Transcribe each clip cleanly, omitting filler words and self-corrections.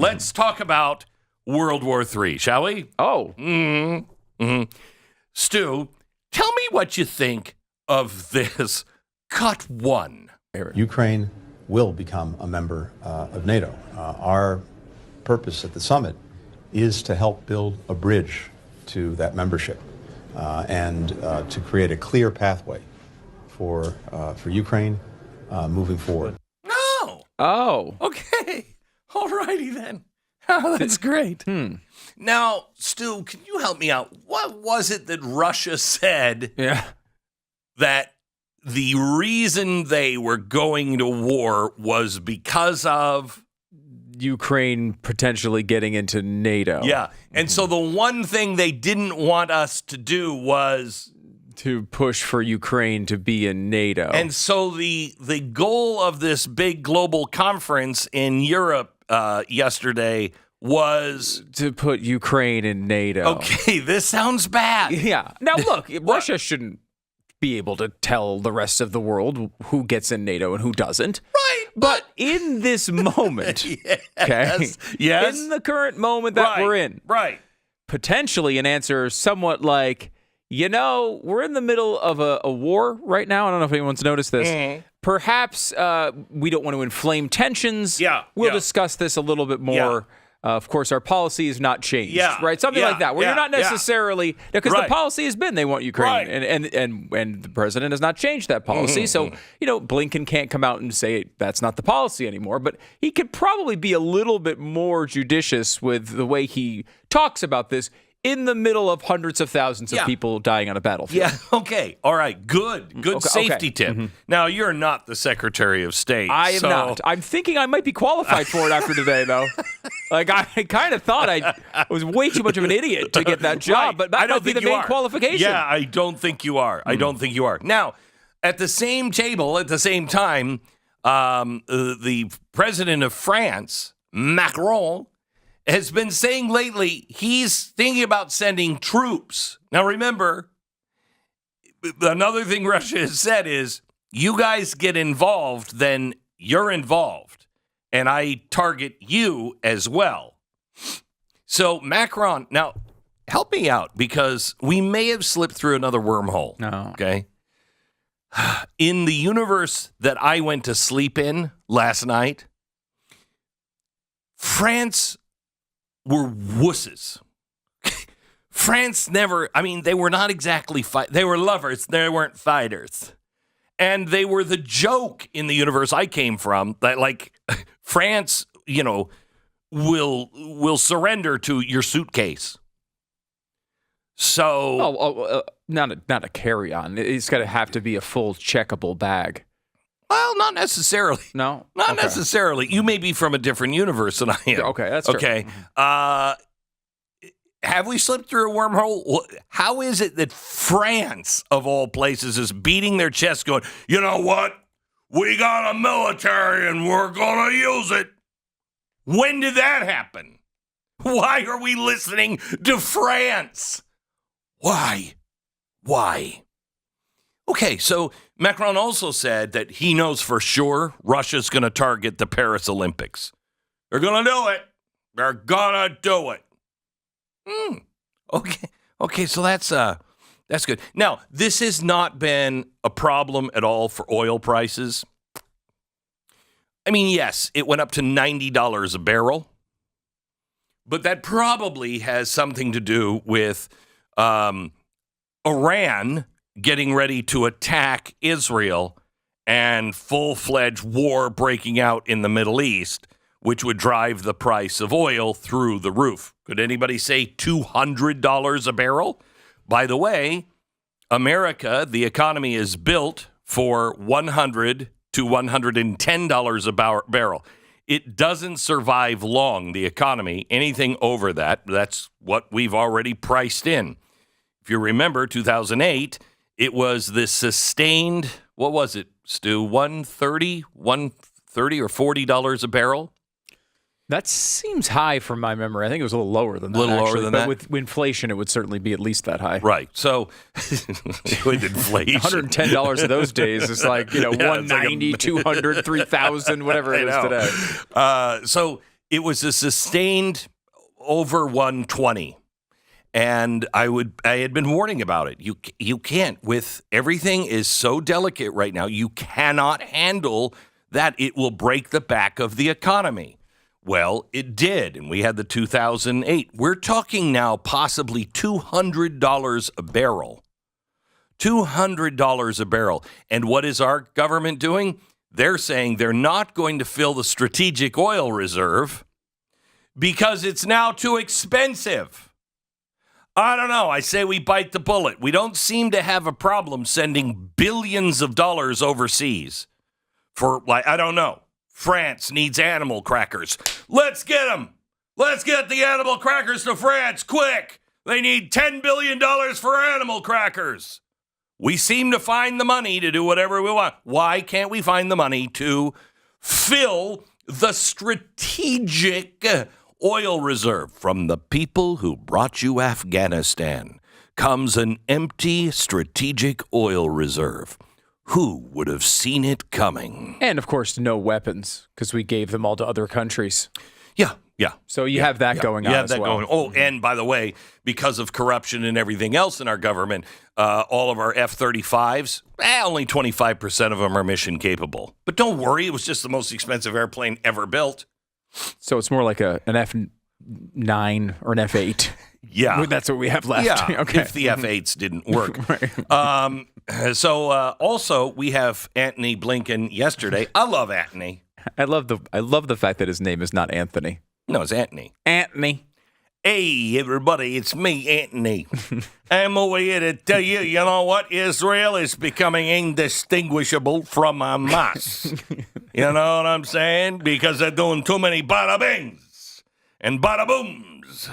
let's talk about World War III, shall we? Oh. Stu, tell me what you think of this cut one. Ukraine will become a member of NATO. Our purpose at the summit is to help build a bridge to that membership and to create a clear pathway for Ukraine moving forward. No. Oh. Okay. All righty then. Oh, that's great. Now, Stu, can you help me out? What was it that Russia said that the reason they were going to war was because of Ukraine potentially getting into NATO. Yeah. And so the one thing they didn't want us to do was to push for Ukraine to be in NATO. And so the goal of this big global conference in Europe yesterday was to put Ukraine in NATO. Okay, this sounds bad. Yeah. Now look, Russia shouldn't be able to tell the rest of the world who gets in NATO and who doesn't. Right. But in this moment, yes, in the current moment that we're in, potentially an answer somewhat like, we're in the middle of a war right now. I don't know if anyone's noticed this. Perhaps we don't want to inflame tensions. We'll discuss this a little bit more. Of course, our policy has not changed, right? Something like that, where you're not necessarily, because the policy has been they want Ukraine, and the president has not changed that policy. So, Blinken can't come out and say that's not the policy anymore, but he could probably be a little bit more judicious with the way he talks about this in the middle of hundreds of thousands of people dying on a battlefield. Yeah, okay. All right, good safety tip. Now, you're not the Secretary of State. I am not. I'm thinking I might be qualified for it after today, though. Like, I kind of thought I was way too much of an idiot to get that job, but that might be the main qualification. Yeah, I don't think you are. I don't think you are. Now, at the same table, at the same time, the president of France, Macron, has been saying lately he's thinking about sending troops. Now, remember, another thing Russia has said is, you guys get involved, then you're involved. And I target you as well. So, Macron, now, help me out, because we may have slipped through another wormhole. No. Okay? In the universe that I went to sleep in last night, France were wusses. France never, they were not exactly they were lovers, they weren't fighters. And they were the joke in the universe I came from, that like France, will surrender to your suitcase. So not a carry-on. It's got to have to be a full checkable bag. Well, not necessarily. No? Not necessarily. You may be from a different universe than I am. Okay, that's true. Okay. Have we slipped through a wormhole? How is it that France, of all places, is beating their chest going, you know what? We got a military and we're going to use it. When did that happen? Why are we listening to France? Why? Okay, so Macron also said that he knows for sure Russia's going to target the Paris Olympics. They're going to do it. They're going to do it. Okay, so that's good. Now, this has not been a problem at all for oil prices. Yes, it went up to $90 a barrel, but that probably has something to do with Iran getting ready to attack Israel and full-fledged war breaking out in the Middle East, which would drive the price of oil through the roof. Could anybody say $200 a barrel? By the way, America, the economy is built for $100 to $110 a barrel. It doesn't survive long, the economy. Anything over that, that's what we've already priced in. If you remember, 2008, it was this sustained, what was it, Stu, $130 or $40 a barrel? That seems high from my memory. I think it was a little lower than that. But with inflation, it would certainly be at least that high. Right. So with inflation, $110 of those days is like, $190, like $200, $3,000, whatever it is today. So it was a sustained over 120. And I had been warning about it. You can't, with everything is so delicate right now, you cannot handle that. It will break the back of the economy. Well, it did, and we had the 2008. We're talking now possibly $200 a barrel. $200 a barrel. And what is our government doing? They're saying they're not going to fill the strategic oil reserve because it's now too expensive. I don't know. I say we bite the bullet. We don't seem to have a problem sending billions of dollars overseas for, like, I don't know. France needs animal crackers. Let's get them. Let's get the animal crackers to France, quick. They need $10 billion for animal crackers. We seem to find the money to do whatever we want. Why can't we find the money to fill the strategic oil reserve? From the people who brought you Afghanistan comes an empty strategic oil reserve. Who would have seen it coming? And, of course, no weapons, because we gave them all to other countries. Yeah. So you have that going on as well. Oh, and by the way, because of corruption and everything else in our government, all of our F-35s, only 25% of them are mission capable. But don't worry, it was just the most expensive airplane ever built. So it's more like an F-9 or an F-8. Yeah. That's what we have left. Yeah, okay. If the F-8s didn't work. So also, we have Antony Blinken yesterday. I love Antony. I love the fact that his name is not Anthony. No, it's Antony. Antony. Hey, everybody, it's me, Antony. I'm over here to tell you, you know what? Israel is becoming indistinguishable from Hamas. You know what I'm saying? Because they're doing too many bada bings and bada booms.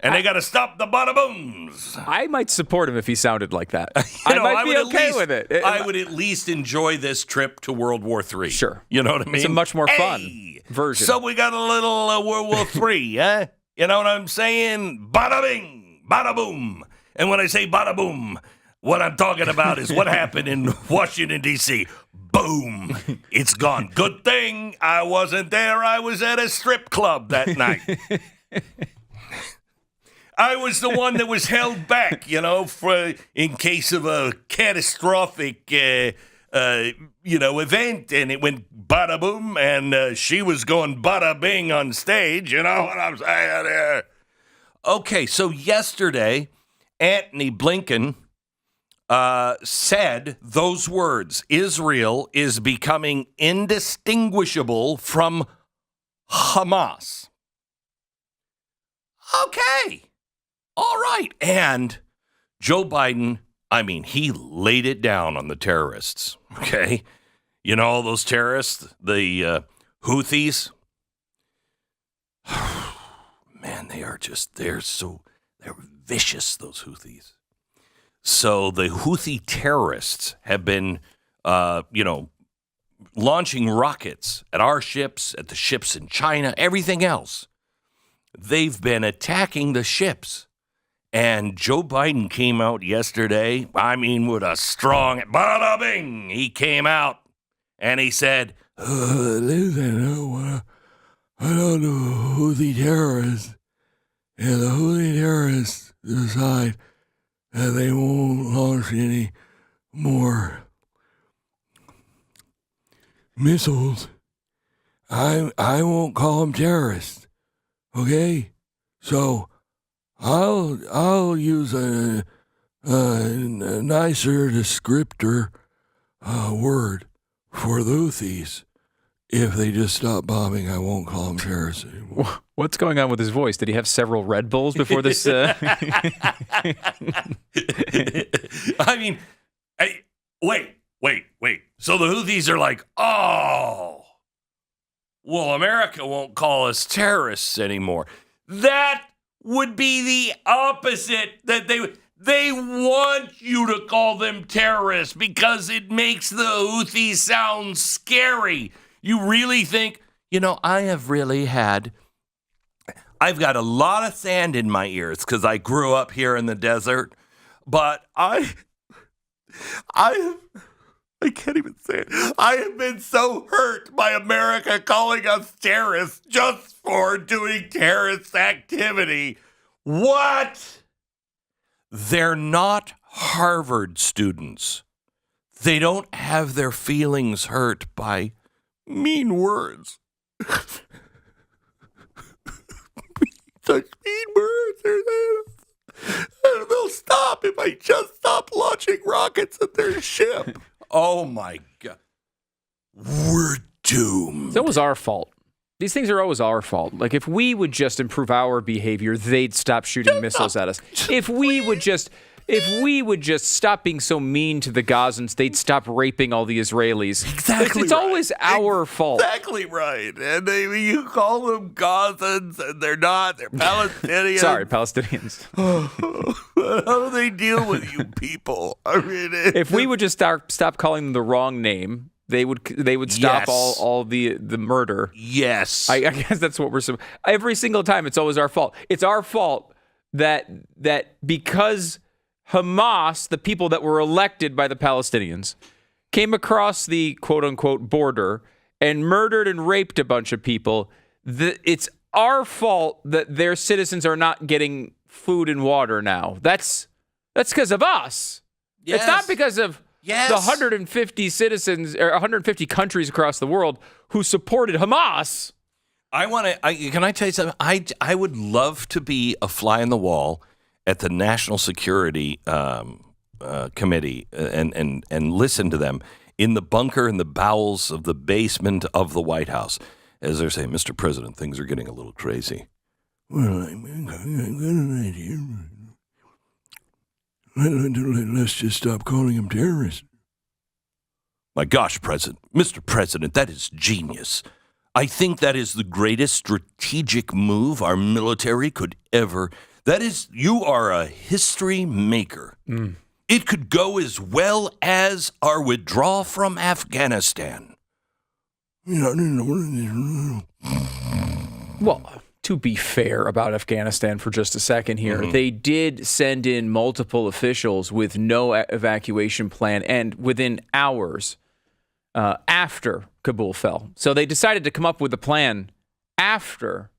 And they got to stop the bada booms. I might support him if he sounded like that. I might be okay with it. I would at least enjoy this trip to World War III. Sure. You know what I mean? It's a much more fun version. So we got a little World War III, huh? You know what I'm saying? Bada bing, bada boom. And when I say bada boom, what I'm talking about is what happened in Washington, D.C. Boom. It's gone. Good thing I wasn't there. I was at a strip club that night. I was the one that was held back, for in case of a catastrophic, event, and it went bada boom, and she was going bada bing on stage. You know what I'm saying? Okay, so yesterday, Antony Blinken said those words: Israel is becoming indistinguishable from Hamas. Okay. All right. And Joe Biden, he laid it down on the terrorists. Okay. You know, all those terrorists, the Houthis. Man, they're vicious, those Houthis. So the Houthi terrorists have been, launching rockets at our ships, at the ships in China, everything else. They've been attacking the ships. And Joe Biden came out yesterday, with a strong bada bing. He came out and he said, listen, I don't know who the terrorists, and the Houthi terrorists decide that they won't launch any more missiles. I won't call them terrorists, okay? So I'll use a nicer descriptor word for the Houthis. If they just stop bombing, I won't call them terrorists anymore. What's going on with his voice? Did he have several Red Bulls before this? Wait. So the Houthis are like, oh, well, America won't call us terrorists anymore. That would be the opposite. That they want you to call them terrorists because it makes the Houthis sound scary. You really think, I've got a lot of sand in my ears because I grew up here in the desert, but I I can't even say it. I have been so hurt by America calling us terrorists just for doing terrorist activity. What? They're not Harvard students. They don't have their feelings hurt by mean words. Such mean words. They'll stop if I just stop launching rockets at their ship. Oh, my God. We're doomed. It's always our fault. These things are always our fault. Like, if we would just improve our behavior, they'd stop shooting missiles at us. If we would just stop being so mean to the Gazans, they'd stop raping all the Israelis. Exactly. It's always our fault. Exactly right. And you call them Gazans, and they're not. They're Palestinians. Sorry, Palestinians. How do they deal with you people? I mean, if we would just stop calling them the wrong name, they would stop all the murder. Yes. I guess that's what we're every single time. It's always our fault. It's our fault that because Hamas, the people that were elected by the Palestinians, came across the quote-unquote border and murdered and raped a bunch of people, it's our fault that their citizens are not getting food and water now. That's because of us. Yes. It's not because of the 150 citizens or 150 countries across the world who supported Hamas. Can I tell you something? I would love to be a fly on the wall at the National Security Committee and listen to them in the bunker in the bowels of the basement of the White House as they're saying, Mr. President, things are getting a little crazy. Well, I've got an idea. Let's just stop calling them terrorists. My gosh, Mr. President, that is genius. I think that is the greatest strategic move our military could ever. You are a history maker. Mm. It could go as well as our withdrawal from Afghanistan. Well, to be fair about Afghanistan for just a second here, they did send in multiple officials with no evacuation plan and within hours after Kabul fell. So they decided to come up with a plan after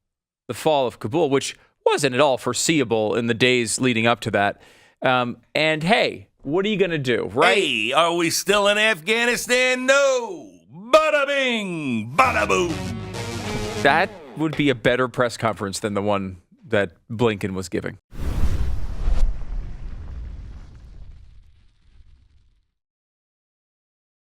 the fall of Kabul, which wasn't at all foreseeable in the days leading up to that. And hey, what are you going to do, right? Hey, are we still in Afghanistan? No. Bada bing, bada boom. That would be a better press conference than the one that Blinken was giving.